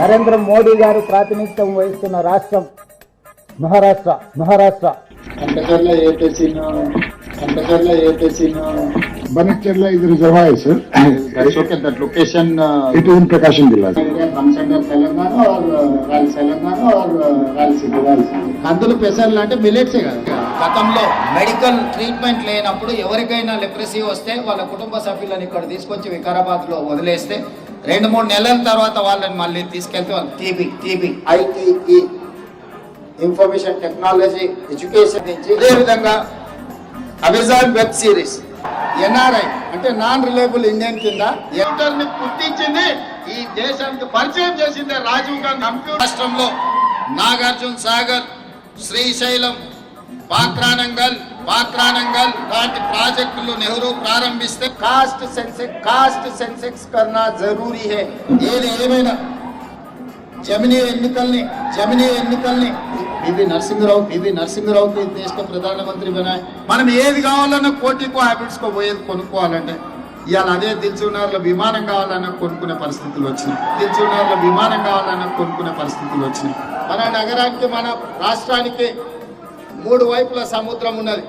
నరేంద్ర మోడీ గారు ప్రాతినిధ్యం వహిస్తున్న రాష్ట్రం Maharashtra. Banachcherla is reservoir, sir. That's okay. That location. It is in Prakasham Village. కందులు పెసర్లు అంటే మిల్లెట్సే కదా. గతంలో మెడికల్ ట్రీట్మెంట్ లేనప్పుడు ఎవరికైనా లెప్రసీ వస్తే వాళ్ళ కుటుంబ సభ్యులను ఇక్కడ తీసుకొచ్చి వికారాబాద్ లో వదిలేస్తే 2-3 నెలల తర్వాత వాళ్ళని మళ్ళీ తీసుకెళ్తే వాళ్ళు TB ITE information technology education నుంచి ఇదే విధంగా అమెజాన్ వెబ్ సిరీస్ ఎన్ఆర్ఐ అంటే నాన్ రిలయబుల్ ఇండియన్ కింద ని గుర్తించింది, ఈ దేశానికి పరిచయం చేసింది రాజీవ్ గాంధీ. కంప్యూటర్ రాష్ట్రంలో నాగార్జున సాగర్, శ్రీశైలం, పాత్రానంగల్ లాంటి ప్రాజెక్టులు నెహ్రూ ప్రారంభిస్తే కాస్ట్ సెన్సెక్స్ కన్నా జరూరీ హై. ఏది ఏమైనా జమినీ ఎన్నికల్ని పివి నరసింహరావుకి దేశ ప్రధానమంత్రి బనాయి. మనం ఏది కావాలన్నా కోటికో హ్యాబిట్స్కో పోయేది కొనుక్కోవాలంటే ఇవాళ అదే దిల్సుఖ్నగర్లో విమానం కావాలన్నా కొనుక్కునే పరిస్థితులు వచ్చినాయి. మన నగరానికి మన రాష్ట్రానికి 3 వైపుల సముద్రం ఉన్నది.